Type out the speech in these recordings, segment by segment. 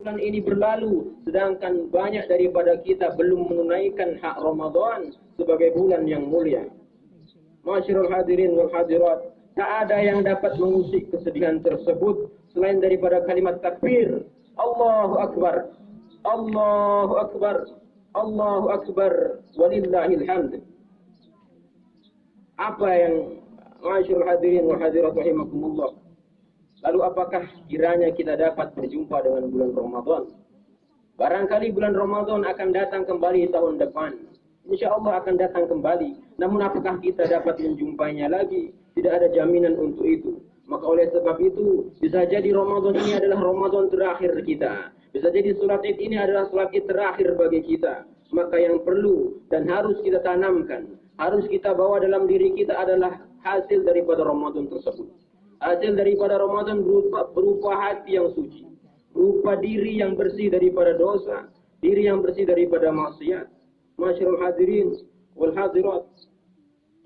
bulan ini berlalu, sedangkan banyak daripada kita belum menunaikan hak Ramadan sebagai bulan yang mulia. Masyarul hadirin wal hadirat, tak ada yang dapat mengusik kesedihan tersebut selain daripada kalimat takbir. Allahu Akbar, Allahu Akbar, Allahu Akbar, walillahil hamd. Apa yang masyarul hadirin wal hadirat rahimakumullah, lalu apakah kiranya kita dapat berjumpa dengan bulan Ramadan? Barangkali bulan Ramadan akan datang kembali tahun depan. Insya Allah akan datang kembali. Namun apakah kita dapat menjumpainya lagi? Tidak ada jaminan untuk itu. Maka oleh sebab itu, bisa jadi Ramadan ini adalah Ramadan terakhir kita. Bisa jadi sholat Id ini adalah sholat Id terakhir bagi kita. Maka yang perlu dan harus kita tanamkan, harus kita bawa dalam diri kita adalah hasil daripada Ramadan tersebut. Hasil daripada Ramadan berupa hati yang suci, berupa diri yang bersih daripada dosa, diri yang bersih daripada maksiat. Masyarul hadirin wal hadirat,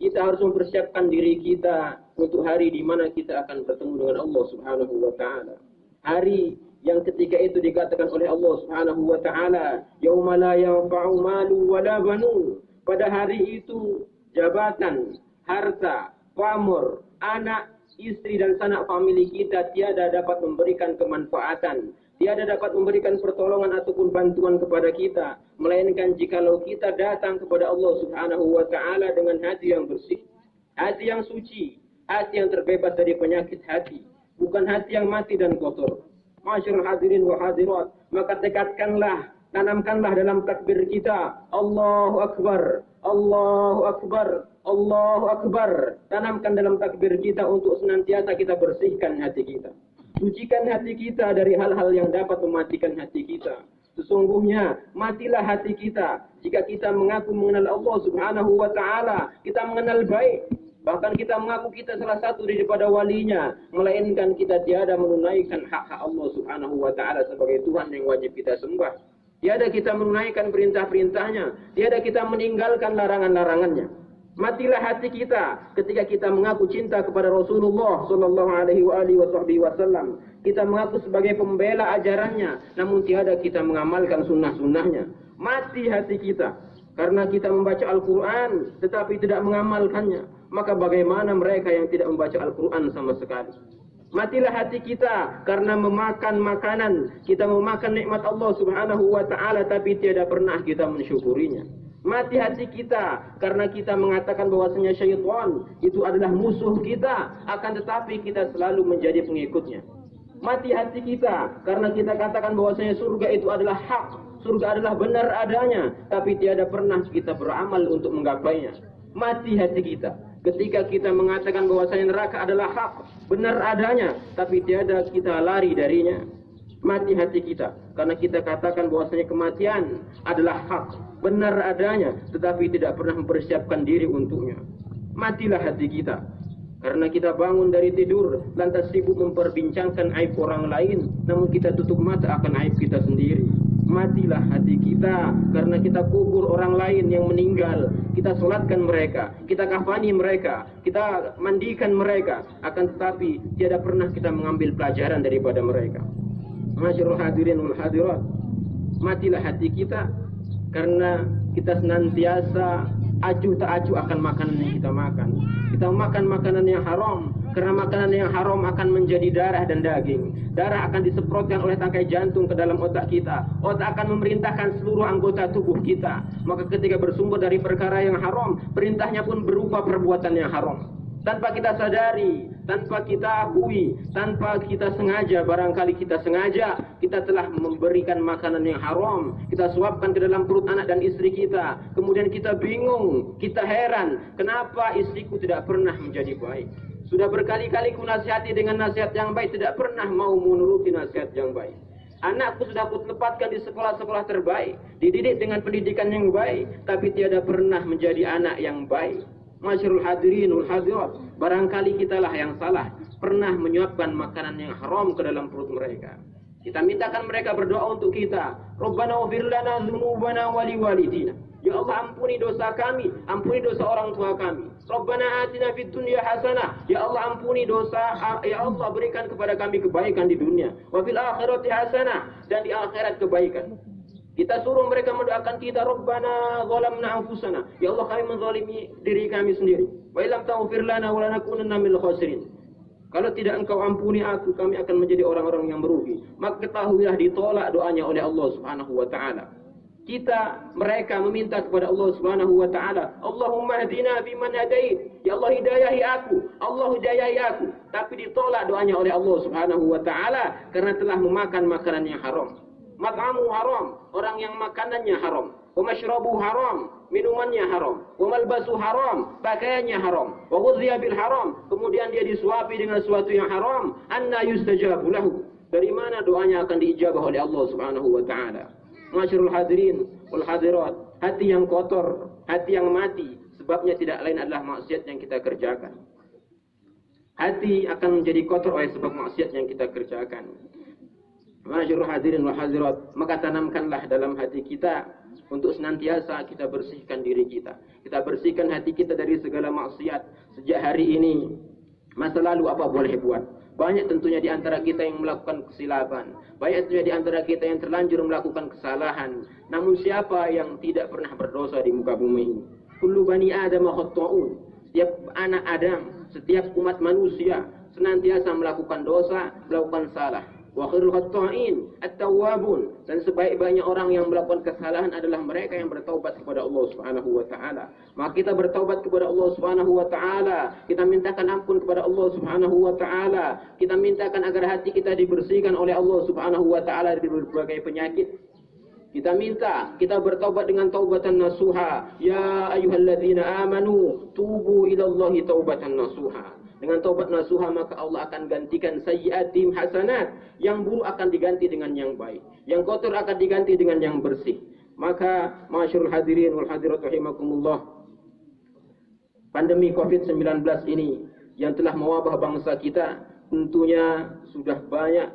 kita harus mempersiapkan diri kita untuk hari di mana kita akan bertemu dengan Allah Subhanahu wa taala. Hari yang ketika itu dikatakan oleh Allah Subhanahu wa taala, yauma la yanfa'u malu wala banun. Pada hari itu jabatan, harta, pamor, anak, istri dan sanak famili kita tiada dapat memberikan kemanfaatan, tiada dapat memberikan pertolongan ataupun bantuan kepada kita, melainkan jikalau kita datang kepada Allah Subhanahu wa taala dengan hati yang bersih, hati yang suci, hati yang terbebas dari penyakit hati, bukan hati yang mati dan kotor. Masyarul hadirin wa hadirat, maka tekadkanlah, tanamkanlah dalam takbir kita, Allahu Akbar, Allahu Akbar, Allahu Akbar. Tanamkan dalam takbir kita untuk senantiasa kita bersihkan hati kita. Sucikan hati kita dari hal-hal yang dapat mematikan hati kita. Sesungguhnya matilah hati kita jika kita mengaku mengenal Allah Subhanahu wa taala, kita mengenal baik, bahkan kita mengaku kita salah satu daripada walinya, melainkan kita tiada menunaikan hak-hak Allah Subhanahu wa taala sebagai Tuhan yang wajib kita sembah. Tiada kita menunaikan perintah-perintahnya, tiada kita meninggalkan larangan-larangannya. Matilah hati kita ketika kita mengaku cinta kepada Rasulullah sallallahu alaihi wasallam. Kita mengaku sebagai pembela ajarannya, namun tiada kita mengamalkan sunnah-sunnahnya. Mati hati kita karena kita membaca Al-Quran tetapi tidak mengamalkannya. Maka bagaimana mereka yang tidak membaca Al-Quran sama sekali? Matilah hati kita karena memakan makanan, kita memakan nikmat Allah Subhanahu wa taala tapi tiada pernah kita mensyukurinya. Mati hati kita karena kita mengatakan bahwasanya syaitan itu adalah musuh kita, akan tetapi kita selalu menjadi pengikutnya. Mati hati kita karena kita katakan bahwasanya surga itu adalah hak, surga adalah benar adanya, tapi tiada pernah kita beramal untuk menggapainya. Mati hati kita ketika kita mengatakan bahwasanya neraka adalah hak, benar adanya, tapi tiada kita lari darinya. Mati hati kita karena kita katakan bahwasanya kematian adalah hak, benar adanya, tetapi tidak pernah mempersiapkan diri untuknya. Matilah hati kita karena kita bangun dari tidur lantas sibuk memperbincangkan aib orang lain, namun kita tutup mata akan aib kita sendiri. Matilah hati kita karena kita kubur orang lain yang meninggal, kita solatkan mereka, kita kafani mereka, kita mandikan mereka, akan tetapi tiada pernah kita mengambil pelajaran daripada mereka. Masyarul hadirin wal hadirat, matilah hati kita karena kita senantiasa acuh tak acuh akan makanan yang kita makan. Kita makan makanan yang haram, karena makanan yang haram akan menjadi darah dan daging. Darah akan disemprotkan oleh tangkai jantung ke dalam otak kita. Otak akan memerintahkan seluruh anggota tubuh kita. Maka ketika bersumber dari perkara yang haram, perintahnya pun berupa perbuatan yang haram. Tanpa kita sadari, tanpa kita akui, tanpa kita sengaja, barangkali kita sengaja, kita telah memberikan makanan yang haram, kita suapkan ke dalam perut anak dan istri kita. Kemudian kita bingung, kita heran, kenapa istriku tidak pernah menjadi baik. Sudah berkali-kali ku nasihati dengan nasihat yang baik, tidak pernah mau menuruti nasihat yang baik. Anakku sudah aku tempatkan di sekolah-sekolah terbaik, dididik dengan pendidikan yang baik, tapi tiada pernah menjadi anak yang baik. Masyarul hadirin wal hadirat, barangkali kitalah yang salah, pernah menyuapkan makanan yang haram ke dalam perut mereka. Kita mintakan mereka berdoa untuk kita. Rabbana ighfir lana dzunubana wa liwalidina. Ya Allah, ampuni dosa kami, ampuni dosa orang tua kami. Rabbana atina fid dunya hasanah. Ya Allah ampuni dosa, ya Allah berikan kepada kami kebaikan di dunia. Wa fil akhirati hasanah, dan di akhirat kebaikan. Kita suruh mereka mendoakan kita, Rabbana zalamna anfusana. Ya Allah kami menzalimi diri kami sendiri. Wa illam taghfir lana wa lanakunanna minal khasirin. Kalau tidak engkau ampuni aku, kami akan menjadi orang-orang yang merugi. Maka ketahuilah ditolak doanya oleh Allah Subhanahu wa taala. Mereka meminta kepada Allah Subhanahu wa taala, Allahumma hdina biman hadait. Ya Allah hidayahi aku, Allah hidayahi aku. Tapi ditolak doanya oleh Allah Subhanahu wa taala karena telah memakan makanan yang haram. Mat'amu haram, orang yang makanannya haram. Wa mashrabu haram, minumannya haram. Wa malbasu haram, pakaiannya haram. Wa ghudhiya bil haram, kemudian dia disuapi dengan sesuatu yang haram. Anna yustajabu lahu. Dari mana doanya akan diijabah oleh Allah Subhanahu wa taala? Masyarul hadirin wal hadirat, hati yang kotor, hati yang mati, sebabnya tidak lain adalah maksiat yang kita kerjakan. Hati akan menjadi kotor oleh sebab maksiat yang kita kerjakan. Masyarul hadirin wal hadirat, maka tanamkanlah dalam hati kita untuk senantiasa kita bersihkan diri kita. Kita bersihkan hati kita dari segala maksiat. Sejak hari ini, masa lalu apa boleh buat. Banyak tentunya di antara kita yang melakukan kesilapan. Banyak tentunya di antara kita yang terlanjur melakukan kesalahan. Namun siapa yang tidak pernah berdosa di muka bumi ini? Kullu bani Adam khata'un. Setiap anak Adam, setiap umat manusia senantiasa melakukan dosa, melakukan salah. Wa khairul khata'in at-tawwabun, dan sebaik-baiknya orang yang melakukan kesalahan adalah mereka yang bertaubat kepada Allah Subhanahu wa taala. Maka kita bertaubat kepada Allah Subhanahu wa taala, kita mintakan ampun kepada Allah Subhanahu wa taala, kita mintakan agar hati kita dibersihkan oleh Allah Subhanahu wa taala dari berbagai penyakit. Kita minta, kita bertaubat dengan taubatan nasuha. Ya ayyuhalladzina amanu tubu ilallahi taubatan nasuha. Dengan taubat nasuha maka Allah akan gantikan sayyiatim hasanat. Yang buruk akan diganti dengan yang baik. Yang kotor akan diganti dengan yang bersih. Maka masyarul hadirin wal hadirat rahimakumullah, pandemi COVID-19 ini yang telah mewabah bangsa kita tentunya sudah banyak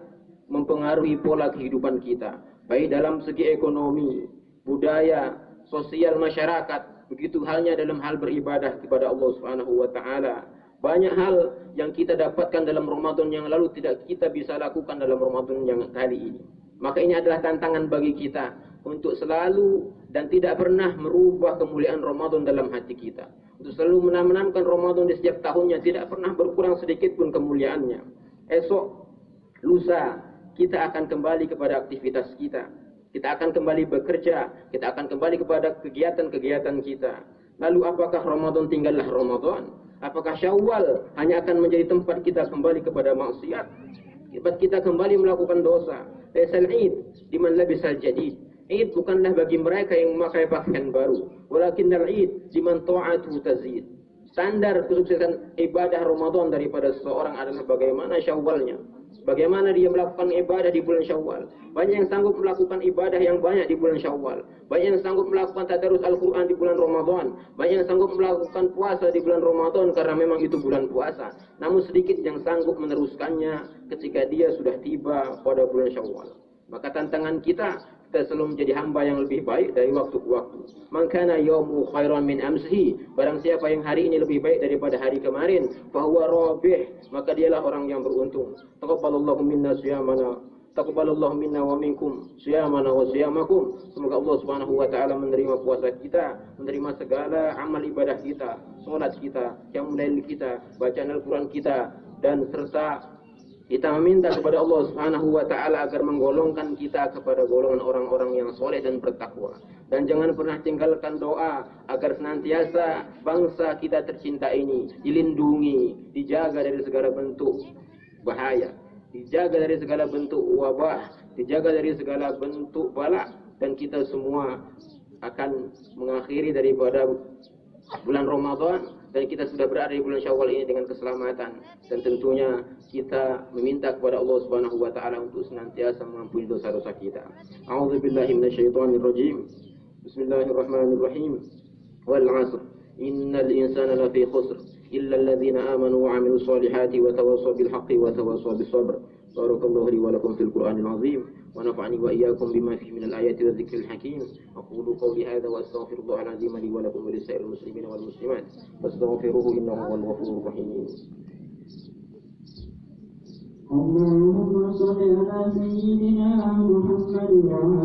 mempengaruhi pola kehidupan kita. Baik dalam segi ekonomi, budaya, sosial masyarakat. Begitu halnya dalam hal beribadah kepada Allah Subhanahu wa taala. Banyak hal yang kita dapatkan dalam Ramadan yang lalu tidak kita bisa lakukan dalam Ramadan yang kali ini. Maka ini adalah tantangan bagi kita untuk selalu dan tidak pernah merubah kemuliaan Ramadan dalam hati kita. Untuk selalu menanamkan Ramadan di setiap tahunnya, tidak pernah berkurang sedikit pun kemuliaannya. Esok, lusa, kita akan kembali kepada aktivitas kita. Kita akan kembali bekerja, kita akan kembali kepada kegiatan-kegiatan kita. Lalu apakah Ramadan tinggallah Ramadan? Apakah Syawal hanya akan menjadi tempat kita kembali kepada maksiat? Tempat kita kembali melakukan dosa. Laisal Eid liman labisal jadid. Eid bukanlah bagi mereka yang memakai pakaian baru, walakinnal Eid liman ta'atu tazid. Standar kesuksesan ibadah Ramadan daripada seseorang adalah bagaimana Syawalnya. Bagaimana dia melakukan ibadah di bulan Syawal. Banyak yang sanggup melakukan ibadah yang banyak di bulan Syawal. Banyak yang sanggup melakukan tadarus Al-Quran di bulan Ramadan. Banyak yang sanggup melakukan puasa di bulan Ramadan karena memang itu bulan puasa. Namun sedikit yang sanggup meneruskannya ketika dia sudah tiba pada bulan Syawal. Maka tantangan kita selalu menjadi hamba yang lebih baik dari waktu ke waktu. Man kana yawmu khairan min amsihi, barang siapa yang hari ini lebih baik daripada hari kemarin, fahuwa rabih, maka dialah orang yang beruntung. Taqabbalallahu minna siyamana, taqabbalallahu minna wa minkum siyamana wa siyamakum. Semoga Allah Subhanahu wa taala menerima puasa kita, menerima segala amal ibadah kita, salat kita, qiyamul lail kita, bacaan Al-Qur'an kita, dan serta kita meminta kepada Allah Subhanahu wa taala agar menggolongkan kita kepada golongan orang-orang yang soleh dan bertakwa. Dan jangan pernah tinggalkan doa agar senantiasa bangsa kita tercinta ini dilindungi, dijaga dari segala bentuk bahaya, dijaga dari segala bentuk wabah, dijaga dari segala bentuk bala, dan kita semua akan mengakhiri daripada bulan Ramadan dan kita sudah berada di bulan Syawal ini dengan keselamatan, dan tentunya kita meminta kepada Allah Subhanahu wa taala untuk senantiasa mengampuni dosa-dosa kita. A'udzubillahi minasyaitonir rajim. Bismillahirrahmanirrahim. Wal 'asr. Innal insana lafi khusr illa alladhina amanu wa 'amilus solihati wa tawassaw bil haqqi wa tawassaw bis sabr. Barakallahu li wa lakum fil Qur'anil 'azim ونفعني وإياكم بما فيه من الآيات والذكر الحكيم. أقول قولي هذا وأستغفر الله العظيم لي ولكم ولسائر المسلمين والمسلمات فاستغفروه إنه هو الغفور الرحيم. اللهم صل على سيدنا محمد وعلى